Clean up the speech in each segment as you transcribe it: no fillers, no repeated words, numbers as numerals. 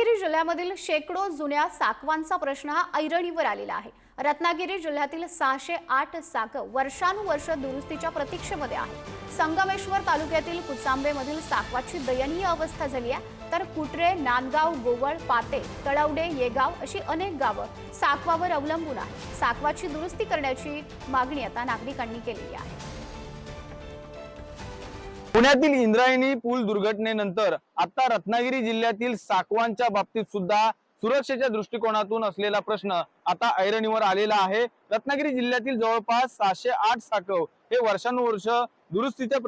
रत्नागिरी जिल्ह्यामधील शेकडो जुन्या साकवांचा प्रश्न हा ऐरणीवर आलेला आहे। रत्नागिरी जिल्ह्यातील 608 साकव वर्षानुवर्ष दुरुस्तीच्या प्रतीक्षेमध्ये आहे। संगमेश्वर तालुक्यातील कुचांबेमधील साकवाची दयनीय अवस्था झाली आहे, तर कुटरे, नांदगाव, गोवळ, पाते, तळवडे, येगाव अशी अनेक गावं साकवावर अवलंबून आहेत। साकवाची दुरुस्ती करण्याची मागणी आता नागरिकांनी केली आहे। पुण्यातील इंद्रायणी पूल दुर्घटनेनंतर आता रत्नागिरी जिल्ह्यातील साकवांच्या बाबतीत सुद्धा सुरक्षेच्या दृष्टिकोनातून असलेला प्रश्न आता ऐरणीवर आलेला आहे। रत्नागिरी जिल्ह्यातील जवळपास 608 साकव हे वर्षानुवर्ष दुरुस्तीच्या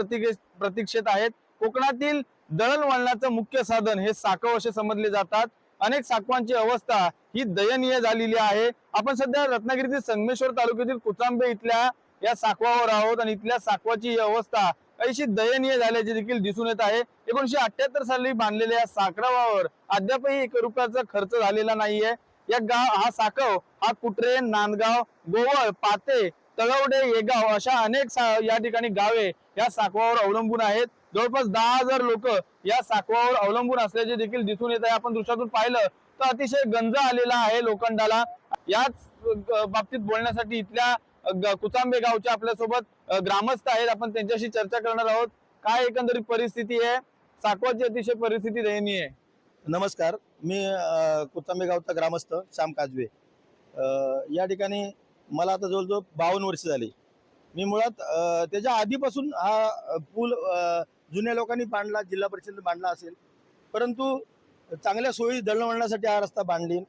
प्रतीक्षेत आहेत। कोकणातील दळणवळणाचं मुख्य साधन हे साकव असे समजले जातात। अनेक साकवांची अवस्था ही दयनीय झालेली आहे। आपण सध्या रत्नागिरीतील संगमेश्वर तालुक्यातील कुचांबे इथल्या या साकवावर आहोत आणि इथल्या साकवाची ही अवस्था अशी दयनीय झाल्याचे देखील दिसून येत आहे। 1978 साली बांधलेल्या या साकरावर अद्यापही 1 रुपयाचा खर्च झालेला नाहीये। हा साकव हा कुटरे, नांदगाव, गोवळ, पाते, तळवडे, येगाव अशा अनेक या ठिकाणी गावे या साकवावर अवलंबून आहेत। जवळपास 10,000 लोक या साकवावर अवलंबून असल्याचे देखील दिसून येत आहे। आपण दृश्यातून पाहिलं तर अतिशय गंज आलेला आहे लोखंडाला। याच बाबतीत बोलण्यासाठी इथल्या कुचांबे गावचे आपल्यासोबत ग्रामस्थ आहेत। आपण त्यांच्याशी चर्चा करणार आहोत। काय एकंदरीत परिस्थिती आहे? साकवाची अतिशय परिस्थिती दयनीय आहे। नमस्कार, मी कुचांबे गावचा ग्रामस्थ श्याम काजवे। या ठिकाणी मला आता जवळजवळ 52 वर्ष झाली। मी मुळात त्याच्या आधीपासून हा पूल जुन्या लोकांनी बांधला, जिल्हा परिषदेने बांधला असेल, परंतु चांगल्या सोयी दळणवळणासाठी हा रस्ता बांधली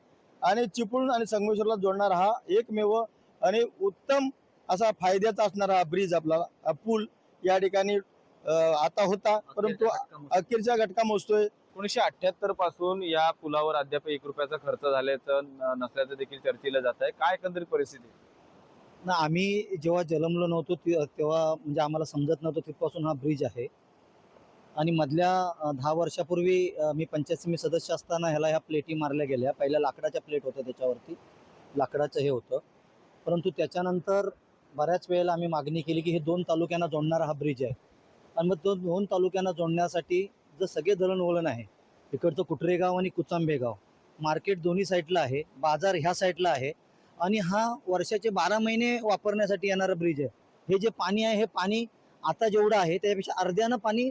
आणि चिपळूण आणि संगमेश्वरला जोडणारा हा एकमेव आणि उत्तम असा फायद्याचा असणारा ब्रिज आपला पूल या ठिकाणी आता होता, परंतु अखेरच्या घटका मोजतोय। 1978 पासून या पुलावर अद्याप 1 रुपयाचा खर्च झाल्याचं नसल्याचं देखील चर्चेला जात आहे। काय एकंदरीत परिस्थिती? ना आम्ही जेव्हा जन्मलो नव्हतो तेव्हा म्हणजे आम्हाला समजत नव्हतं तिथपासून हा ब्रिज आहे। आणि मधल्या 10 वर्षापूर्वी मी पंचायत समिती सदस्य असताना ह्या प्लेटी मारल्या गेल्या। पहिल्या लाकडाच्या प्लेट होत्या, त्याच्यावरती लाकडाचं हे होतं, परंतु त्याच्यानंतर बऱ्याच वेळेला आम्ही मागणी केली की हे 2 तालुक्यांना जोडणारा हा ब्रिज आहे। आणि मग तो 2 तालुक्यांना जोडण्यासाठी जर सगळे दळणवळण आहे, इकडचं कुटरे गाव आणि कुचांबे गाव, मार्केट दोन्ही साईडला आहे, बाजार ह्या साईडला आहे आणि हा वर्षाचे 12 महिने वापरण्यासाठी येणारा ब्रिज आहे। हे जे पाणी आहे, हे पाणी आता जेवढं आहे त्यापेक्षा अर्ध्यानं पाणी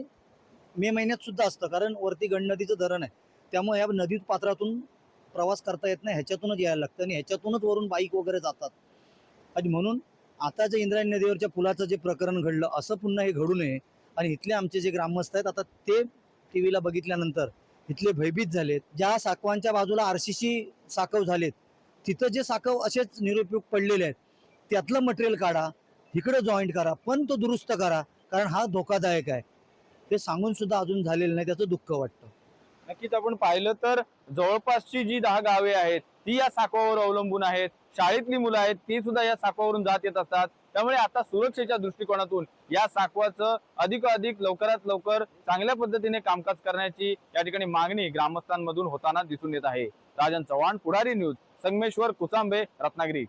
मे महिन्यात सुद्धा असतं, कारण वरती गंडनदीचं धरण आहे। त्यामुळे या नदी पात्रातून प्रवास करता येत नाही, ह्याच्यातूनच यायला लागतं आणि ह्याच्यातूनच वरून बाईक वगैरे जातात। आणि म्हणून आता जे इंद्रायणी नदीवरच्या पुलाचं जे प्रकरण घडलं, असं पुन्हा हे घडू नये आणि इथले आमचे जे ग्रामस्थ आहेत आता ते टीव्हीला बघितल्यानंतर इथले भयभीत झालेत। ज्या साकवांच्या बाजूला RCC साकव झालेत, तिथं जे साकव असेच निरुपयोग पडलेले आहेत, त्यातलं मटेरियल काढा, इकडे जॉईंट करा, पण तो दुरुस्त करा, कारण हा धोकादायक आहे। ते सांगून सुद्धा अजून झालेलं नाही, त्याचं दुःख वाटतं। नक्कीच आपण पाहिलं तर जवळपासची जी 10 गावे आहेत ती या साकवावर अवलंबून आहेत। शाळेतली मुलं आहेत ती सुद्धा या साकवावरून जात येत असतात। त्यामुळे आता सुरक्षेच्या दृष्टिकोनातून या साकवाचं अधिकाधिक लवकरात लवकर चांगल्या पद्धतीने कामकाज करण्याची या ठिकाणी मागणी ग्रामस्थांमधून होताना दिसून येत आहे। राजन चव्हाण, पुढारी न्यूज, संगमेश्वर, कुचांबे, रत्नागिरी।